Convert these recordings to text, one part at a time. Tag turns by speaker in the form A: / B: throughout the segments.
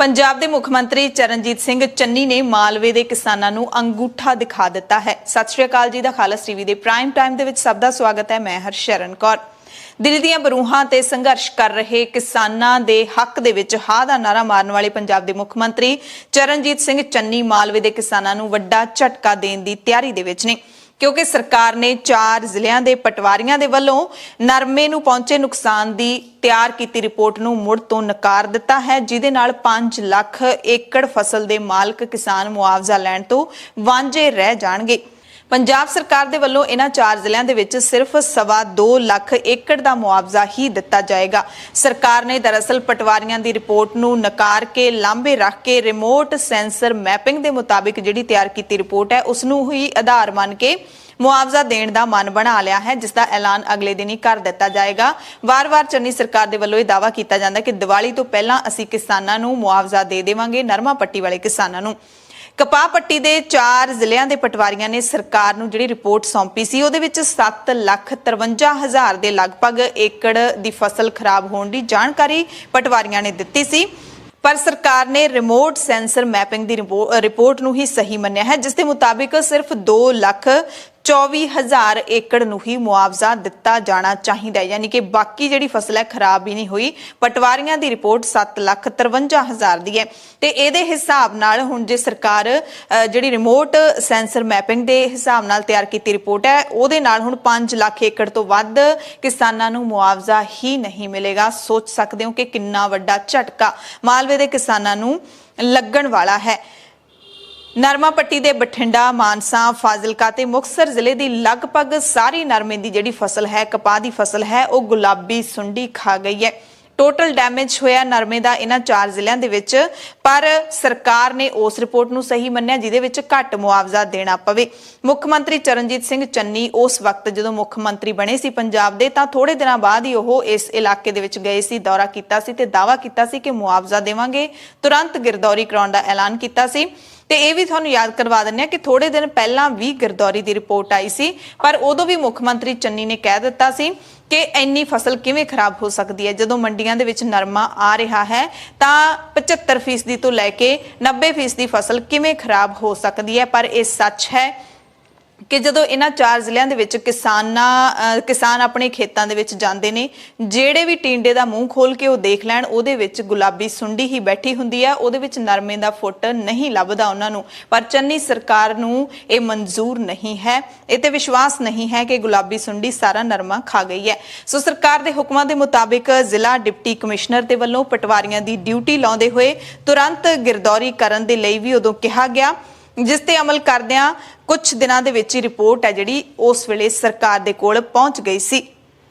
A: पंजाब के मुख मंत्री चरणजीत सिंह चन्नी ने मालवे के किसानों को अंगूठा दिखा दिता है। सत श्री अकाल जी दा खालस टीवी के प्राइम टाइम के सब का स्वागत है। मैं हरशरण कौर। दिल दी बरूहां ते संघर्ष कर रहे किसानों के हक दे विच हां दा नारा मारन वाले पंजाब के मुख मंत्री चरणजीत सिंह चन्नी मालवे के किसानों को वड्डा झटका देने की तैयारी दे विच ने, क्योंकि सरकार ने 4 जिलों के पटवारियों के वलों नरमे नूं पहुंचे नुकसान की तैयार की रिपोर्ट नूं मुड़ तो नकार दिता है, जिहदे नाल 5 लाख एकड़ फसल के मालक किसान मुआवजा लैण तो वांझे रह जाणगे। पंजाब सरकार दे वल्लों इन्हां 4 जिलों दे विच सिर्फ 2.25 लाख एकड़ का मुआवजा ही दिता जाएगा। सरकार ने दरअसल पटवारियों की रिपोर्ट नूं नकार के लांभे रख के रिमोट सेंसर मैपिंग के मुताबिक जिहड़ी तैयार की रिपोर्ट है उसनूं ही आधार मान के मुआवजा देने का मन बना लिया है, जिसका ऐलान अगले दिन ही कर दिता जाएगा। वार वार चन्नी सरकार के वल्लों दावा किया जाता है कि दिवाली तो पहला असीं किसानां नूं मुआवजा दे देवांगे। नरमा पट्टी वाले किसानां नूं कपाह पट्टी के 4 जिलों के पटवारियों ने सरकार नूं जिहड़ी रिपोर्ट सौंपी सी उहदे विच 7,53,000 के लगभग एकड़ की फसल खराब होने की जानकारी पटवारियों ने दिती सी, पर सरकार ने रिमोट सेंसर मैपिंग की रिपोर्ट नूं ही सही मन्निया है, जिसके मुताबिक सिर्फ 2,24,000 एकड़ नूं ही मुआवजा दिता जाना चाहिए, यानी कि बाकी जिहड़ी फसल है खराब ही नहीं हुई। पटवारियों की रिपोर्ट 7,53,000 की है ते इहदे हिसाब नाल हुण जे सरकार जिहड़ी रिमोट सेंसर मैपिंग के हिसाब नाल तैयार की रिपोर्ट है उहदे नाल हुण 5 लाख एकड़ तो वध किसानां नूं मुआवजा ही नहीं मिलेगा। सोच सकते हो कि किन्ना वड्डा झटका मालवे दे किसानां नूं लगण वाला है। नरमा पट्टी दे बठिंडा, मानसा, फाजिलका ते मुक्तसर जिले की लगभग सारी नरमे की जिहड़ी फसल है, कपाह की फसल है, वह गुलाबी सुंडी खा गई है। टोटल डैमेज होया नरमे का इन्हां 4 जिलों के विच, पर सरकार ने उस रिपोर्ट नूं सही मन्निया जिहदे विच घट मुआवजा देना पवे। मुख मंत्री चरणजीत सिंह चन्नी उस वक्त जदों मुख मंत्री बने सी पंजाब दे तां थोड़े दिनां बाद ही ओह इस इलाके दे विच गए सी, दौरा कीता सी ते दावा कीता सी कि मुआवजा देवांगे, तुरंत गिरदौरी कराउण दा ऐलान कीता सी। ते ये भी तुहानूं याद करवा दिंदे कि थोड़े दिन पहलां भी गिरदौरी की रिपोर्ट आई सी, पर उदों भी मुख मंत्री चन्नी ने कह दिता सी कि इन्नी फसल किवें खराब हो सकती है। जदों मंडियां दे विच नरमा आ रहा है तां 75% तो लैके 90% फसल किवें खराब हो सकती है। पर यह सच है कि जदों इन्हां 4 जिलों के विच किसान अपने खेतों के विच जांदे ने, जेड़े भी टींडे का मूँह खोल के वो देख लैण उहदे विच गुलाबी सुंडी ही बैठी हुंदी है, उहदे विच नरमे का फुट नहीं लभदा उन्हां नूं। पर चन्नी सरकार नूं ये मंजूर नहीं है, इते विश्वास नहीं है कि गुलाबी सुंडी सारा नरमा खा गई है। सो सरकार के हुक्मां के मुताबिक जिला डिप्टी कमिश्नर के वल्लों पटवारियां की ड्यूटी लाउंदे होए तुरंत गिरदौरी करन दे लई भी उदों कहा गया, जिस ते अमल करदिआं कुछ दिनों के विच ही रिपोर्ट है जिहड़ी उस वेले सरकार दे कोल पहुंच गई सी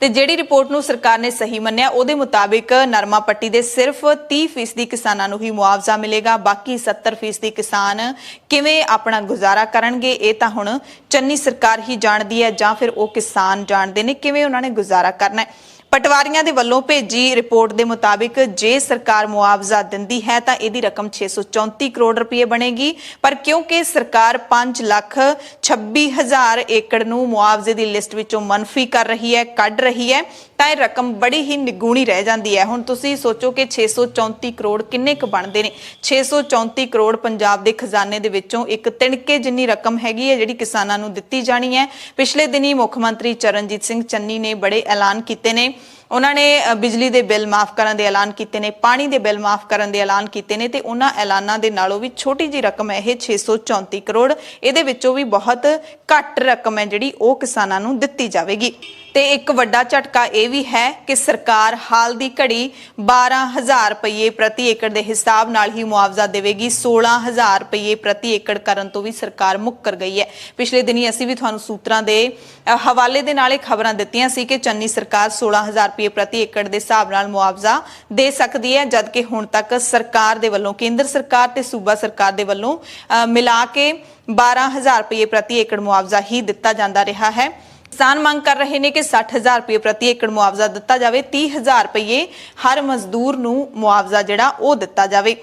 A: ते जिहड़ी रिपोर्ट नूं सरकार ने सही मन्निया उहदे मुताबिक नरमा पट्टी दे सिर्फ 30% किसानां नूं ही मुआवजा मिलेगा। बाकी 70% किसान किवें अपना गुजारा करनगे ये तां हुण चन्नी सरकार ही जाणदी है, जां फिर वो किसान जाणदे ने किवें उन्हां ने गुजारा करना है। पटवारियों के वलों भेजी रिपोर्ट के मुताबिक जे सरकार मुआवजा दिंदी है तो यदी रकम 634 करोड़ रुपये बनेगी, पर क्योंकि सरकार 5,26,000 एकड़ नूं मुआवजे की लिस्ट विचों मनफी कर रही है, कढ़ रही है, तो यह रकम बड़ी ही निगूणी रह जाती है। हुण तुसीं सोचो कि 634 करोड़ किन्ने क बनते ने। 634 करोड़ पंजाब के खजाने दे विचों एक तिणके जिन्नी रकम हैगी है जिहड़ी किसानां नूं दित्ती जानी है। पिछले दिनी मुख मंत्री चरणजीत सिंह चन्नी ने बड़े ऐलान कीते ने, उन्होंने बिजली के बिल माफ करने के ऐलान किए ने, पानी के बिल माफ करने के ऐलान किए ने, ते उन्हां ऐलानां दे नालों भी छोटी जी रकम है 634 करोड़। इहदे विचों भी बहुत घट रकम है जिहड़ी ओह किसानां नूं दित्ती जावेगी। ते एक वड्डा झटका यह भी है कि सरकार हाल की घड़ी 12,000 रुपये प्रति एकड़ के हिसाब नाल ही मुआवजा देवेगी। 16,000 रुपये प्रति एकड़ करन तो भी सरकार मुक्कर गई है। पिछले दिनी असीं भी तुहानूं सूत्रां दे हवाले दे नाल खबरां दित्तियां सी कि चन्नी सरकार 16,000 रुपये प्रति एकड़ के हिसाब नाल मुआवजा दे सकती है, जबकि हुण तक सरकार दे वल्लों केंद्र सरकार ते सूबा सरकार दे वल्लों मिला के 12,000 रुपये प्रति एकड़ मुआवजा ही दिता जांदा रहा है। किसान मांग कर रहे हैं कि 60,000 रुपये प्रति एकड़ मुआवजा दिता जाए, 30,000 रुपये हर मजदूर नूं मुआवजा जिहड़ा ओह दिता जाए।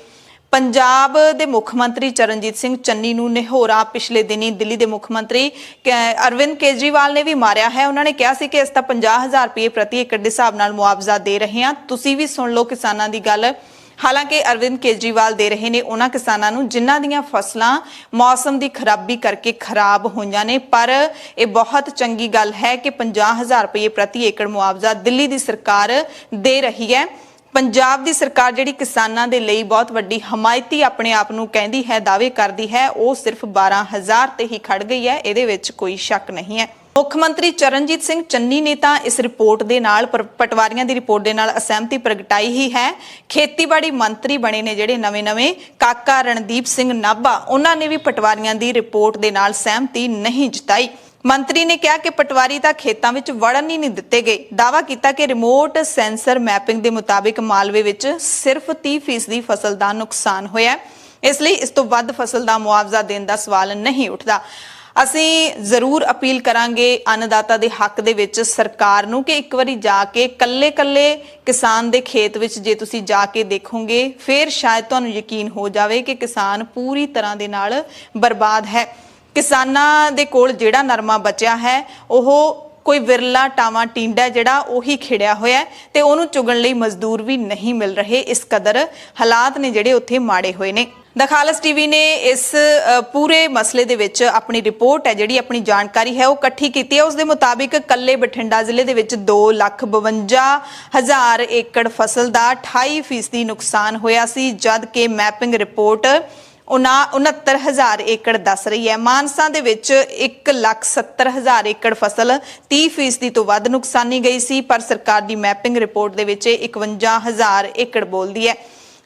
A: पंजाब के मुख मंत्री चरणजीत सिंह चन्नी नूं निहोरा पिछले दिनी दिल्ली के मुख मंत्री अरविंद केजरीवाल ने भी मारिया है। उन्होंने कहा कि असीं तां 50,000 रुपये प्रति एकड़ के हिसाब नाल मुआवजा दे रहे हैं, तुसीं भी सुन लो किसानां दी गल। ਹਾਲਾਂਕਿ ਅਰਵਿੰਦ ਕੇਜਰੀਵਾਲ ਦੇ ਰਹੇ ਨੇ ਉਹਨਾਂ ਕਿਸਾਨਾਂ ਨੂੰ ਜਿਨ੍ਹਾਂ ਦੀਆਂ ਫਸਲਾਂ ਮੌਸਮ ਦੀ ਖਰਾਬੀ ਕਰਕੇ ਖਰਾਬ ਹੋਈਆਂ ਨੇ। ਪਰ ਇਹ ਬਹੁਤ ਚੰਗੀ ਗੱਲ ਹੈ ਕਿ 50,000 ਰੁਪਏ ਪ੍ਰਤੀ ਏਕੜ ਮੁਆਵਜ਼ਾ ਦਿੱਲੀ ਦੀ ਸਰਕਾਰ ਦੇ ਰਹੀ ਹੈ। ਪੰਜਾਬ ਦੀ ਸਰਕਾਰ ਜਿਹੜੀ ਕਿਸਾਨਾਂ ਦੇ ਲਈ ਬਹੁਤ ਵੱਡੀ ਹਮਾਇਤੀ ਆਪਣੇ ਆਪ ਨੂੰ ਕਹਿੰਦੀ ਹੈ, ਦਾਅਵੇ ਕਰਦੀ ਹੈ, ਉਹ ਸਿਰਫ 12,000 ਤੇ ਹੀ ਖੜ ਗਈ ਹੈ। ਇਹਦੇ ਵਿੱਚ ਕੋਈ ਸ਼ੱਕ ਨਹੀਂ ਹੈ। ਮੁੱਖ ਮੰਤਰੀ ਚਰਨਜੀਤ ਸਿੰਘ ਚੰਨੀ ਨੇ ਤਾਂ ਇਸ ਰਿਪੋਰਟ ਦੇ ਨਾਲ ਪਟਵਾਰੀਆਂ ਦੀ ਰਿਪੋਰਟ ਦੇ ਨਾਲ ਅਸਹਿਮਤੀ ਪ੍ਰਗਟਾਈ ਹੀ ਹੈ। ਖੇਤੀਬਾੜੀ ਮੰਤਰੀ ਬਣੇ ਨੇ ਜਿਹੜੇ ਨਵੇਂ ਕਾਕਾ ਰਣਦੀਪ ਸਿੰਘ ਨਾਭਾ, ਉਹਨਾਂ ਨੇ ਵੀ ਪਟਵਾਰੀਆਂ ਦੀ ਰਿਪੋਰਟ ਦੇ ਨਾਲ ਸਹਿਮਤੀ ਨਹੀਂ ਜਤਾਈ। ਮੰਤਰੀ ਨੇ ਕਿਹਾ ਕਿ ਪਟਵਾਰੀ ਤਾਂ ਖੇਤਾਂ ਵਿੱਚ ਵੜਨ ਹੀ ਨਹੀਂ ਦਿੱਤੇ ਗਏ। ਦਾਅਵਾ ਕੀਤਾ ਕਿ ਰਿਮੋਟ ਸੈਂਸਰ ਮੈਪਿੰਗ ਦੇ ਮੁਤਾਬਿਕ ਮਾਲਵੇ ਵਿੱਚ ਸਿਰਫ 30% ਫਸਲ ਦਾ ਨੁਕਸਾਨ ਹੋਇਆ, ਇਸ ਲਈ ਇਸ ਤੋਂ ਵੱਧ ਫਸਲ ਦਾ ਮੁਆਵਜ਼ਾ ਦੇਣ ਦਾ ਸਵਾਲ ਨਹੀਂ ਉੱਠਦਾ। ਅਸੀਂ ਜ਼ਰੂਰ ਅਪੀਲ ਕਰਾਂਗੇ ਅੰਨਦਾਤਾ ਦੇ ਹੱਕ ਦੇ ਵਿੱਚ ਸਰਕਾਰ ਨੂੰ ਕਿ ਇੱਕ ਵਾਰੀ ਜਾ ਕੇ ਕੱਲੇ ਕਿਸਾਨ ਦੇ ਖੇਤ ਵਿੱਚ ਜੇ ਤੁਸੀਂ ਜਾ ਕੇ ਦੇਖੋਗੇ ਫਿਰ ਸ਼ਾਇਦ ਤੁਹਾਨੂੰ ਯਕੀਨ ਹੋ ਜਾਵੇ ਕਿ ਕਿਸਾਨ ਪੂਰੀ ਤਰ੍ਹਾਂ ਦੇ ਨਾਲ ਬਰਬਾਦ ਹੈ। ਕਿਸਾਨਾਂ ਦੇ ਕੋਲ ਜਿਹੜਾ ਨਰਮਾ ਬਚਿਆ ਹੈ ਉਹ ਕੋਈ ਵਿਰਲਾ ਟਾਵਾਂ ਟਿੰਡਾ ਜਿਹੜਾ ਉਹੀ ਖਿੜਿਆ ਹੋਇਆ ਤੇ ਉਹਨੂੰ ਚੁਗਣ ਲਈ ਮਜ਼ਦੂਰ ਵੀ ਨਹੀਂ ਮਿਲ ਰਹੇ। ਇਸ ਕਦਰ ਹਾਲਾਤ ਨੇ ਜਿਹੜੇ ਉੱਥੇ ਮਾੜੇ ਹੋਏ ਨੇ। ਦ ਖਾਲਸ ਟੀਵੀ ਨੇ ਇਸ ਪੂਰੇ ਮਸਲੇ ਦੇ ਵਿੱਚ ਆਪਣੀ ਰਿਪੋਰਟ ਹੈ ਜਿਹੜੀ ਆਪਣੀ ਜਾਣਕਾਰੀ ਹੈ ਉਹ ਇਕੱਠੀ ਕੀਤੀ ਹੈ। ਉਸ ਦੇ ਮੁਤਾਬਿਕ ਕੱਲੇ ਬਠਿੰਡਾ ਜ਼ਿਲ੍ਹੇ ਦੇ ਵਿੱਚ 2,52,000 ਏਕੜ ਫਸਲ ਦਾ 28% ਨੁਕਸਾਨ ਹੋਇਆ ਸੀ, ਜਦ ਕਿ ਮੈਪਿੰਗ ਰਿਪੋਰਟ 69,000 ਏਕੜ ਦੱਸ ਰਹੀ ਹੈ। ਮਾਨਸਾ ਦੇ ਵਿੱਚ 1,70,000 ਏਕੜ ਫਸਲ 30% ਤੋਂ ਵੱਧ ਨੁਕਸਾਨੀ ਗਈ ਸੀ, ਪਰ ਸਰਕਾਰ ਦੀ ਮੈਪਿੰਗ ਰਿਪੋਰਟ ਦੇ ਵਿੱਚ 51,000 ਏਕੜ ਬੋਲਦੀ ਹੈ।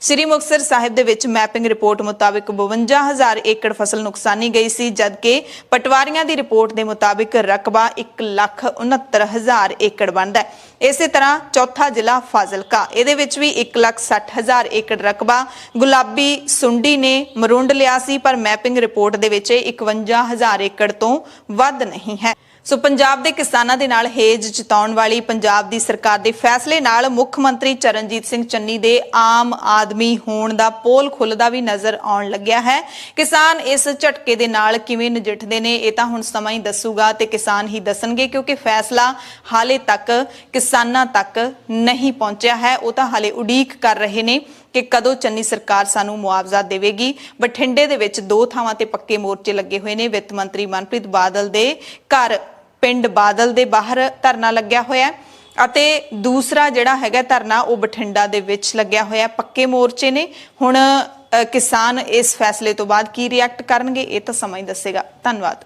A: ਸ੍ਰੀ ਮੁਕਤਸਰ ਸਾਹਿਬ ਦੇ ਵਿੱਚ ਮੈਪਿੰਗ ਰਿਪੋਰਟ ਮੁਤਾਬਿਕ 52,000 ਏਕੜ ਫਸਲ ਨੁਕਸਾਨੀ ਗਈ ਸੀ, ਜਦਕਿ ਪਟਵਾਰੀਆਂ ਦੀ ਰਿਪੋਰਟ ਦੇ ਮੁਤਾਬਿਕ ਰਕਬਾ 1,69,000 ਏਕੜ ਬਣਦਾ ਹੈ। ਇਸੇ ਤਰ੍ਹਾਂ ਚੌਥਾ ਜ਼ਿਲ੍ਹਾ ਫਾਜ਼ਿਲਕਾ, ਇਹਦੇ ਵਿੱਚ ਵੀ 1,60,000 ਏਕੜ ਰਕਬਾ ਗੁਲਾਬੀ ਸੁੰਡੀ ਨੇ ਮਰੁੰਡ ਲਿਆ ਸੀ, ਪਰ ਮੈਪਿੰਗ ਰਿਪੋਰਟ ਦੇ ਵਿੱਚ 51,000 ਏਕੜ ਤੋਂ ਵੱਧ ਨਹੀਂ ਹੈ। ਸੋ ਪੰਜਾਬ ਦੇ ਕਿਸਾਨਾਂ ਦੇ ਨਾਲ ਹੇਜ ਜਤਾਉਣ ਵਾਲੀ ਪੰਜਾਬ ਦੀ ਸਰਕਾਰ ਦੇ ਫੈਸਲੇ ਨਾਲ ਮੁੱਖ ਮੰਤਰੀ ਚਰਨਜੀਤ ਸਿੰਘ ਚੰਨੀ ਦੇ ਆਮ ਆਦਮੀ ਹੋਣ ਦਾ ਪੋਲ ਖੁੱਲਦਾ ਵੀ ਨਜ਼ਰ ਆਉਣ ਲੱਗਿਆ ਹੈ। ਕਿਸਾਨ ਇਸ ਝਟਕੇ ਦੇ ਨਾਲ ਕਿਵੇਂ ਨਜਿੱਠਦੇ ਨੇ ਇਹ ਤਾਂ ਹੁਣ ਸਮਾਂ ਹੀ ਦੱਸੂਗਾ ਤੇ ਕਿਸਾਨ ਹੀ ਦੱਸਣਗੇ, ਕਿਉਂਕਿ ਫੈਸਲਾ ਹਾਲੇ ਤੱਕ ਕਿਸਾਨਾਂ ਤੱਕ ਨਹੀਂ ਪਹੁੰਚਿਆ ਹੈ। ਉਹ ਤਾਂ ਹਾਲੇ ਉਡੀਕ ਕਰ ਰਹੇ ਨੇ ਕਿ ਕਦੋਂ ਚੰਨੀ ਸਰਕਾਰ ਸਾਨੂੰ ਮੁਆਵਜ਼ਾ ਦੇਵੇਗੀ। ਬਠਿੰਡੇ ਦੇ ਵਿੱਚ 2 ਥਾਵਾਂ ਤੇ ਪੱਕੇ ਮੋਰਚੇ ਲੱਗੇ ਹੋਏ ਨੇ। ਵਿੱਤ ਮੰਤਰੀ ਮਨਪ੍ਰੀਤ ਬਾਦਲ ਦੇ ਘਰ ਪਿੰਡ ਬਾਦਲ ਦੇ ਬਾਹਰ ਧਰਨਾ ਲੱਗਿਆ ਹੋਇਆ ਅਤੇ ਦੂਸਰਾ ਜਿਹੜਾ ਹੈਗਾ ਧਰਨਾ ਉਹ ਬਠਿੰਡਾ ਦੇ ਵਿੱਚ ਲੱਗਿਆ ਹੋਇਆ। ਪੱਕੇ ਮੋਰਚੇ ਨੇ। ਹੁਣ ਕਿਸਾਨ ਇਸ ਫੈਸਲੇ ਤੋਂ ਬਾਅਦ ਕੀ ਰਿਐਕਟ ਕਰਨਗੇ ਇਹ ਤਾਂ ਸਮਾਂ ਹੀ ਦੱਸੇਗਾ। ਧੰਨਵਾਦ।